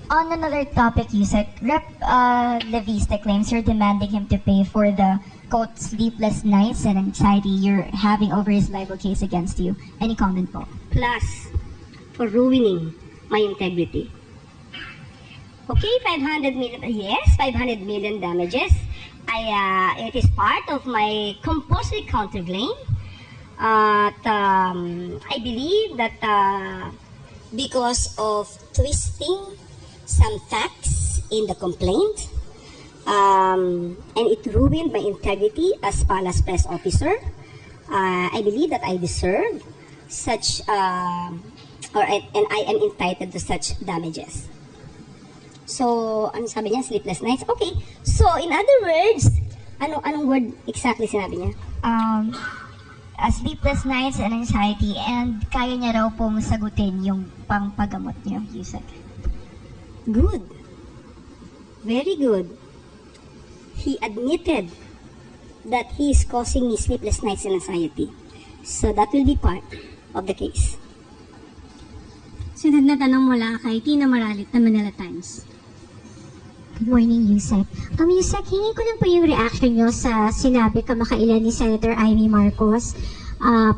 On another topic, Yusek, Rep. Leviste claims you're demanding him to pay for the, quote, sleepless nights and anxiety you're having over his libel case against you. Any comment po? Plus, for ruining my integrity. Okay, 500 million, yes, 500 million damages. It is part of my compulsory counterclaim. I believe that because of twisting some facts in the complaint, and it ruined my integrity as Palace press officer, I believe that I deserve such, and I am entitled to such damages. So, ano sabi niya? Sleepless nights? Okay. So, in other words, anong word exactly sinabi niya? Sleepless nights and anxiety, and kaya niya raw pong sagutin yung pangpagamot niyo, Yusek. Good. Very good. He admitted that he is causing me sleepless nights and anxiety. So, that will be part of the case. Sunod na tanong mula kay Tina Maralit ng Manila Times. Good morning, Yusek. Yusek, hingi ko lang po yung reaction nyo sa sinabi kamakailan ni Senator Amy Marcos.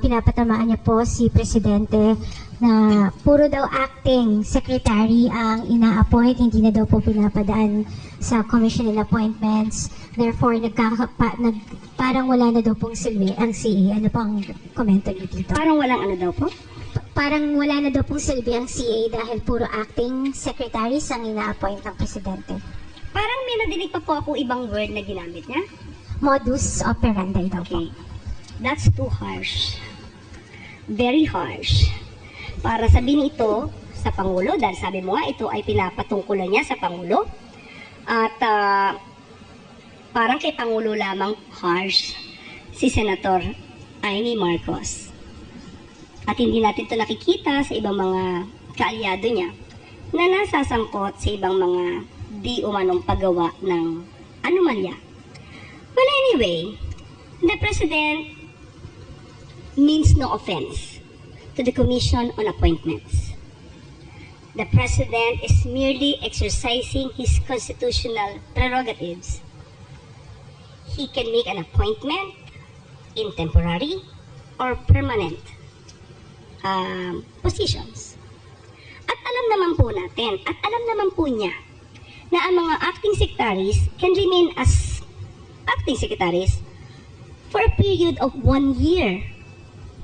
Pinapatamaan niya po si Presidente na puro daw acting secretary ang ina-appoint, hindi na daw po pinapadaan sa commission and appointments. Therefore, parang wala na daw pong silbi ang CA. Ano pang komento niyo dito? Parang walang ano daw po? Parang wala na daw pong silbi ang CA dahil puro acting secretaries ang ina-appoint ng Presidente. Parang may nadinig pa po ako ibang word na ginamit niya. Modus operandi daw po. Okay. That's too harsh. Very harsh. Para sabihin ito sa Pangulo, dahil sabi mo nga ito ay pinapatungkulan niya sa Pangulo. At parang kay Pangulo lamang harsh si Senator Amy Marcos. At hindi natin ito nakikita sa ibang mga kaalyado niya na nasasangkot sa ibang mga di umanong paggawa ng anomalya. Well, anyway, the President means no offense to the Commission on Appointments. The President is merely exercising his constitutional prerogatives. He can make an appointment in temporary or permanent positions. At alam naman po natin, at alam naman po niya, na ang mga acting secretaries can remain as acting secretaries for a period of 1 year.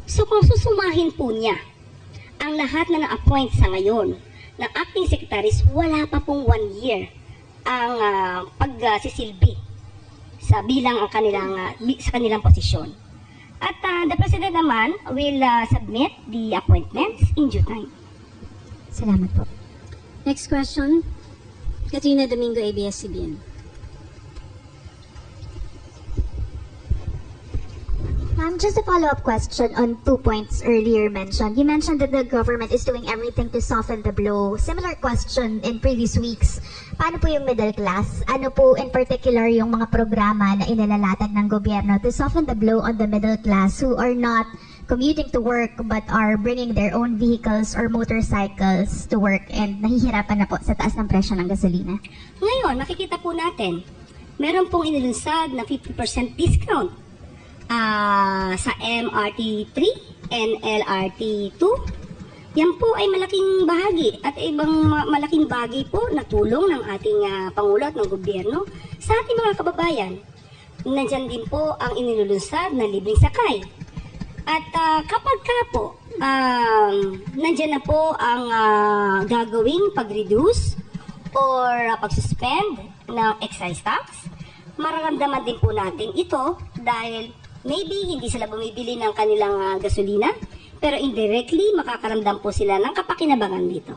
So kung susumahin po niya ang lahat na na-appoint sa ngayon ng acting secretaries, wala pa pong 1 year ang pagsisilbi sa bilang ang sa kanilang posisyon. At the President naman will submit the appointments in due time. Salamat po. Next question, Katrina Domingo, ABS-CBN. Just a follow-up question on 2 points earlier mentioned. You mentioned that the government is doing everything to soften the blow. Similar question in previous weeks. Paano po yung middle class? Ano po in particular yung mga programa na inilalatag ng gobyerno to soften the blow on the middle class who are not commuting to work but are bringing their own vehicles or motorcycles to work and nahihirapan na po sa taas ng presyo ng gasolina? Ngayon, makikita po natin, meron pong inilunsad na 50% discount sa MRT 3 and LRT 2. Yan po ay malaking bahagi at ibang malaking bagay po na tulong ng ating Pangulo at ng gobyerno sa ating mga kababayan. Nandyan din po ang inilulunsad na libreng sakay. At kapag ka po, nandyan na po ang gagawing pag-reduce or pag-suspend ng excise tax, mararamdaman din po natin ito dahil maybe hindi sila bumibili ng kanilang gasolina, pero indirectly makakaramdam po sila ng kapakinabangan dito.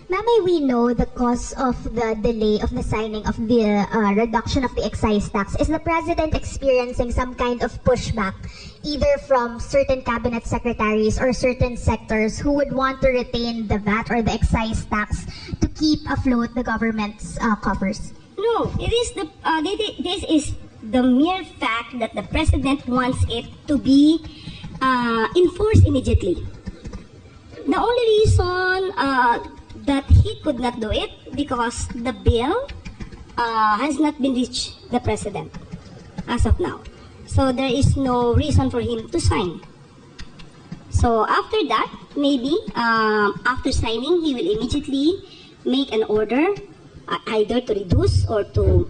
Ma'am, may we know the cause of the delay of the signing of the reduction of the excise tax? Is the President experiencing some kind of pushback, either from certain cabinet secretaries or certain sectors who would want to retain the VAT or the excise tax to keep afloat the government's coffers? No, it is this is the mere fact that the President wants it to be enforced immediately. The only reason that he could not do it because the bill has not been reached the president as of now. So there is no reason for him to sign. So after that, maybe after signing, he will immediately make an order either to reduce or to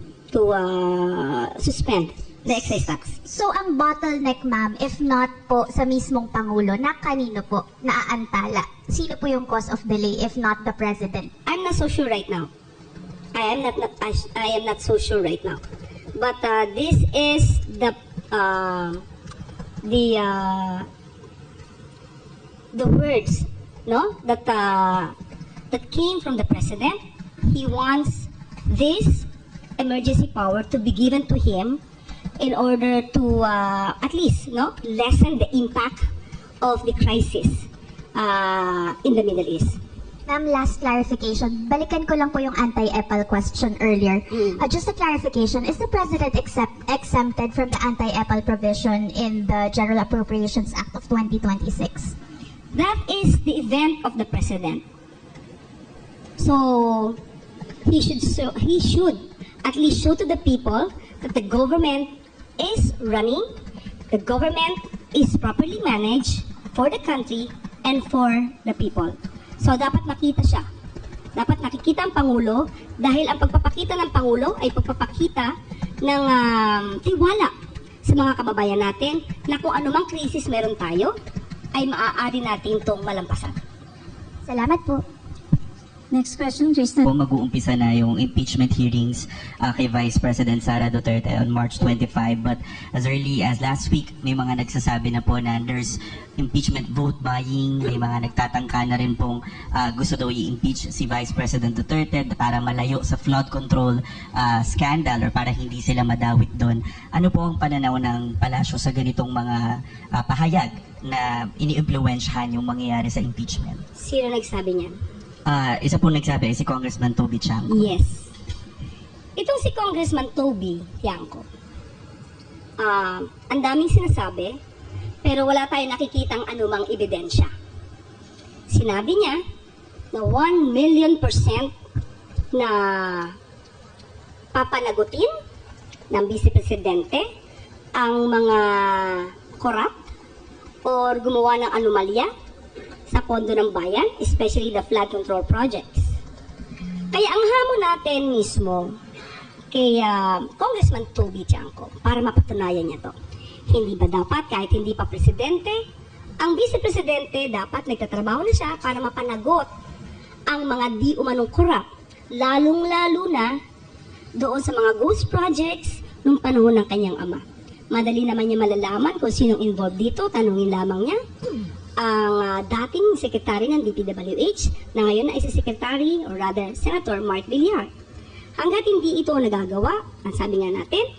suspend the excise tax. So, ang bottleneck, ma'am, if not po sa mismong Pangulo, na kanino po naaantala? Sino po yung cause of delay if not the President? I'm not so sure right now. I am not so sure right now. But this is the words, no, that came from the president. He wants this emergency power to be given to him in order to at least, no, lessen the impact of the crisis in the Middle East. Ma'am, last clarification. Balikan ko lang po yung anti-EPAL question earlier. Just a clarification, is the President exempted from the anti-EPAL provision in the General Appropriations Act of 2026? That is the event of the president. So he should at least show to the people that the government is running, the government is properly managed for the country and for the people. So dapat makita siya. Dapat nakikita ang Pangulo dahil ang pagpapakita ng Pangulo ay pagpapakita ng tiwala sa mga kababayan natin na kung anumang krisis meron tayo ay maaari natin itong malampasan. Salamat po. Next question, Tristan. Po mag-uumpisa na yung impeachment hearings kay Vice President Sara Duterte on March 25. But as early as last week, may mga nagsasabi na po na there's impeachment vote buying. May mga nagtatangka na rin pong gusto daw i-impeach si Vice President Duterte para malayo sa flood control scandal or para hindi sila madawit doon. Ano po ang pananaw ng palasyo sa ganitong mga pahayag na ini-impluwensyahan yung mangyayari sa impeachment? Sino nagsabi niyan? Isa po nagsabi, si Congressman Toby Chanco. Yes. Itong si Congressman Toby Chanco, ang daming sinasabi, pero wala tayong nakikitang anumang ebidensya. Sinabi niya na 1,000,000% na papanagutin ng Vice Presidente ang mga corrupt or gumawa ng anomalya sa pondo ng bayan, especially the flood control projects. Kaya ang hamon natin mismo kay Congressman Toby Chanco para mapatunayan niya to, hindi ba dapat kahit hindi pa presidente, ang Vice Presidente dapat nagtatrabaho na siya para mapanagot ang mga di umanong corrupt, lalong-lalo na doon sa mga ghost projects nung panahon ng kanyang ama. Madali naman niya malalaman kung sinong involved dito, tanungin lamang niya ang dating sekretary ng DPWH na ngayon ay si Secretary or rather Senator Mark Villar. Hanggat hindi ito nagagawa, ang sabi nga natin,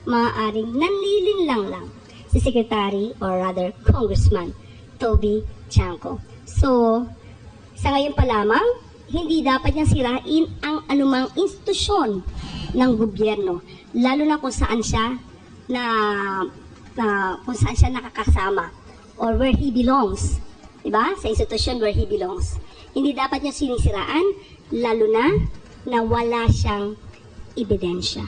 maaaring nanlilinlang lang si Secretary or rather Congressman Toby Chanco. So, sa ngayon pa lamang, hindi dapat niyang sirain ang anumang institusyon ng gobyerno, lalo na kung saan siya nakakasama or where he belongs, diba? Sa institusyon where he belongs. Hindi dapat niya sinisiraan, lalo na wala siyang ebidensya.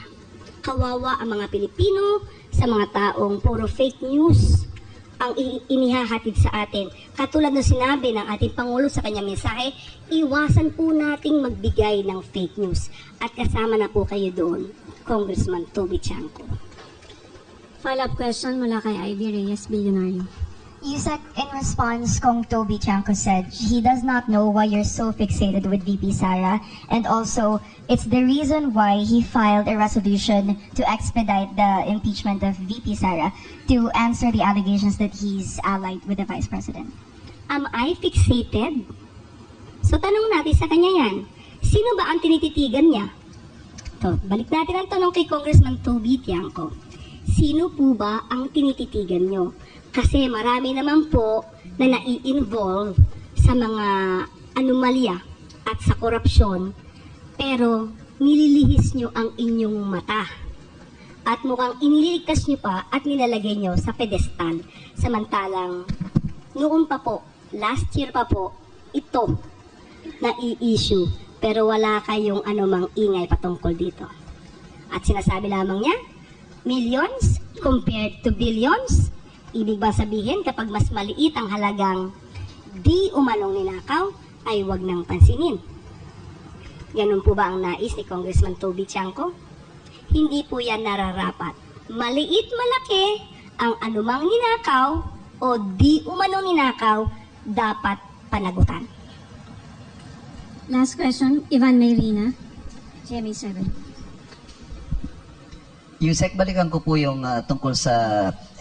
Kawawa ang mga Pilipino sa mga taong puro fake news ang inihahatid sa atin. Katulad ng sinabi ng ating Pangulo sa kanyang mensahe, iwasan po nating magbigay ng fake news. At kasama na po kayo doon, Congressman Toby Chanco. Follow-up question mula kay Ivy Reyes, Billionaire. Yusek, in response, Kong Toby Chanco said he does not know why you're so fixated with VP Sara, and also it's the reason why he filed a resolution to expedite the impeachment of VP Sara to answer the allegations that he's allied with the Vice President. Am I fixated? So tanong natin sa kanya yan, sino ba ang tinititigan niya? To, balik natin ang tanong kay Congressman Toby Chanco. Sino po ba ang tinititigan niyo? Kasi marami naman po na nai-involve sa mga anomalya at sa korupsyon, pero nililihis nyo ang inyong mata. At mukhang iniligtas nyo pa at nilalagay nyo sa pedestal. Samantalang noon pa po, last year pa po, ito, na i-issue pero wala kayong anumang ingay patungkol dito. At sinasabi lamang niya, millions compared to billions. Ibig ba sabihin kapag mas maliit ang halagang di umanong ninakaw ay wag nang pansinin. Ganun po ba ang nais ni Congressman Toby Tiangco? Hindi po yan nararapat. Maliit malaki ang anumang ninakaw o di umanong ninakaw dapat panagutan. Last question, Ivan Mayrina, GMA 7. Yusek, balikan ko po yung tungkol sa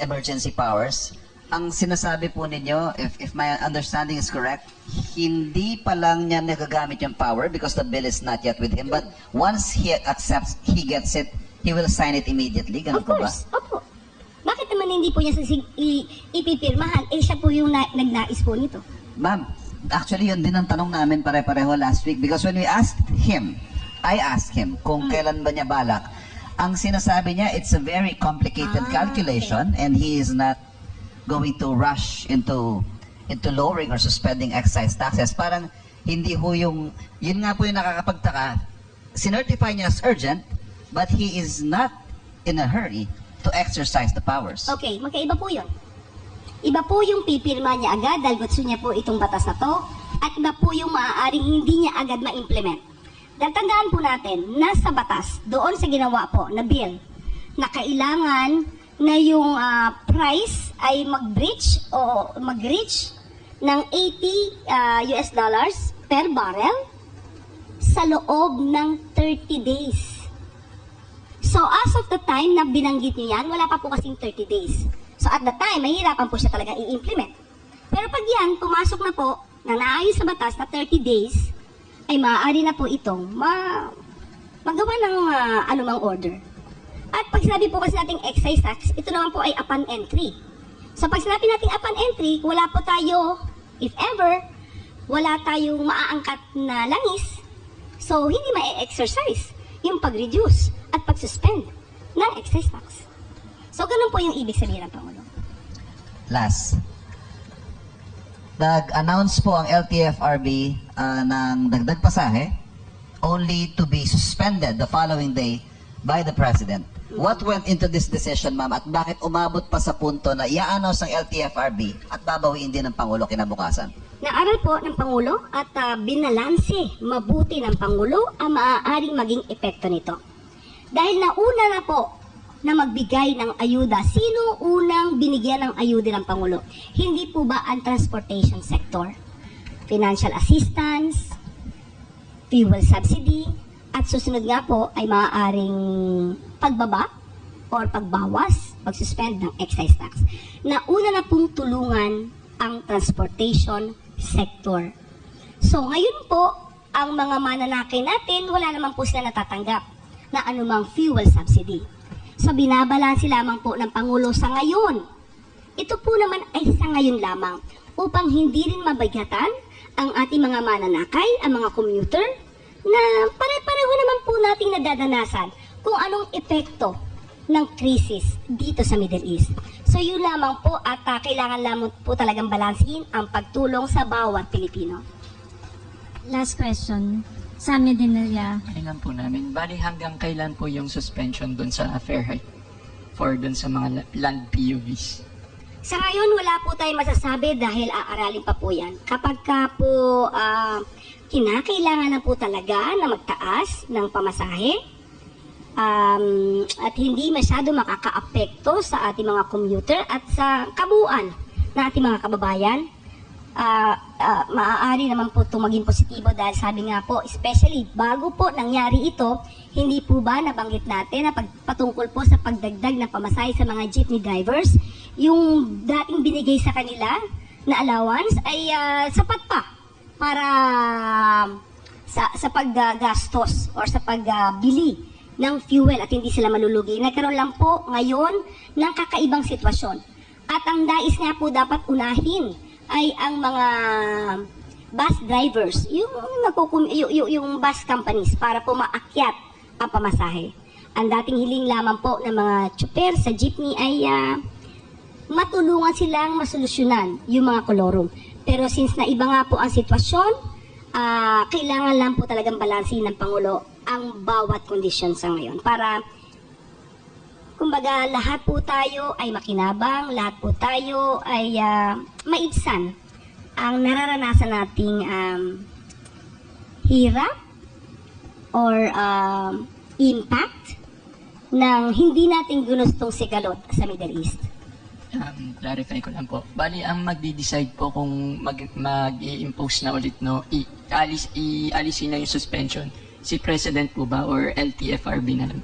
emergency powers. Ang sinasabi po ninyo, if my understanding is correct, hindi pa lang niya nagagamit yung power because the bill is not yet with him. But once he accepts, he gets it, he will sign it immediately. Ganun Of po ba? course, opo. Bakit naman hindi po niya ipipirmahan? Eh siya po yung nagnais po nito. Ma'am, actually yun din ang tanong namin pare-pareho last week because when we asked him, I asked him kung kailan ba niya balak. Ang sinasabi niya, it's a very complicated calculation and he is not going to rush into lowering or suspending excise taxes. Parang hindi ho yung, yun nga po yung nakakapagtaka, sinertify niya as urgent, but he is not in a hurry to exercise the powers. Okay, magkaiba po yun. Iba po yung pipirma niya agad dahil gusto niya po itong batas na to, at iba po yung maaaring hindi niya agad ma-implement. Dahil tandaan po natin, nasa batas, doon sa ginawa po na bill, na kailangan na yung price ay mag-reach ng $80 per barrel sa loob ng 30 days. So as of the time na binanggit niyo yan, wala pa po kasing 30 days. So at the time, mahirapan po siya talaga i-implement. Pero pag yan, pumasok na po, na naayos sa batas na 30 days, ay maaari na po itong magawa ng anumang order. At pag sinabi po kasi nating excise tax, ito naman po ay upon entry. So pag sinabi nating upon entry, wala po tayo, if ever, wala tayong maaangkat na langis. So hindi ma-exercise yung pag-reduce at pag-suspend ng excise tax. So ganun po yung ibig sabihin ng Pangulo. Last. Nag-announce po ang LTFRB ng dagdag pasahe only to be suspended the following day by the President. What went into this decision, ma'am, at bakit umabot pa sa punto na i-announce ng LTFRB at babawiin din ng Pangulo kinabukasan? Naaral po ng Pangulo at binalanse mabuti ng Pangulo ang maaaring maging epekto nito. Dahil nauna na po na magbigay ng ayuda. Sino unang binigyan ng ayuda ng Pangulo? Hindi po ba ang transportation sector? Financial assistance, fuel subsidy, at susunod nga po ay maaaring pagbaba or pagbawas, pagsuspend ng excise tax. Nauna na pong tulungan ang transportation sector. So ngayon po, ang mga mananakay natin, wala naman po sila natatanggap na anumang fuel subsidy. So binabalansi lamang po ng Pangulo sa ngayon. Ito po naman ay sa ngayon lamang upang hindi rin mabagatan ang ating mga mananakay, ang mga commuter, na pare-pareho naman po nating nadadanasan kung anong epekto ng krisis dito sa Middle East. So yun lamang po at kailangan lamang po talagang balansin ang pagtulong sa bawat Pilipino. Last question, Sam Medinilla. Kailan po namin? Bali hanggang kailan po yung suspension dun sa fair hike for dun sa mga land PUVs? Sa ngayon, wala po tayong masasabi dahil aaralin pa po yan. Kapag ka po kinakailangan na po talaga na magtaas ng pamasahe at hindi masyado makakaapekto sa ating mga commuter at sa kabuuan na ating mga kababayan, maaari naman po itong maging positibo dahil sabi nga po, especially bago po nangyari ito, hindi po ba nabanggit natin na patungkol po sa pagdagdag ng pamasahe sa mga jeepney drivers, yung dating binigay sa kanila na allowance ay sapat pa para sa paggastos or sa pagbili ng fuel at hindi sila malulugi. Nagkaroon lang po ngayon ng kakaibang sitwasyon. At ang dais nga po dapat unahin ay ang mga bus drivers, yung bus companies para po maakyat ang pamasahe. Ang dating hiling lamang po ng mga tsuper sa jeepney ay matulungan silang masolusyonan yung mga kolorum. Pero since na iba nga po ang sitwasyon, kailangan lang po talagang balansin ng Pangulo ang bawat kondisyon sa ngayon para kumbaga lahat po tayo ay makinabang, lahat po tayo ay maibsan ang nararanasan nating hirap or impact ng hindi natin gunustong sigalot sa Middle East. Clarify ko lang po. Bali, ang magdi-decide po kung mag-i-impose na ulit, no, i-alisin na yung suspension, si President po ba or LTFRB na lang?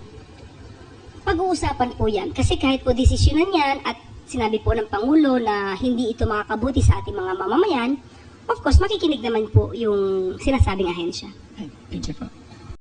Pag-uusapan po yan. Kasi kahit po desisyonan yan at sinabi po ng Pangulo na hindi ito makakabuti sa ating mga mamamayan, of course, makikinig naman po yung sinasabing ahensya. Thank you po.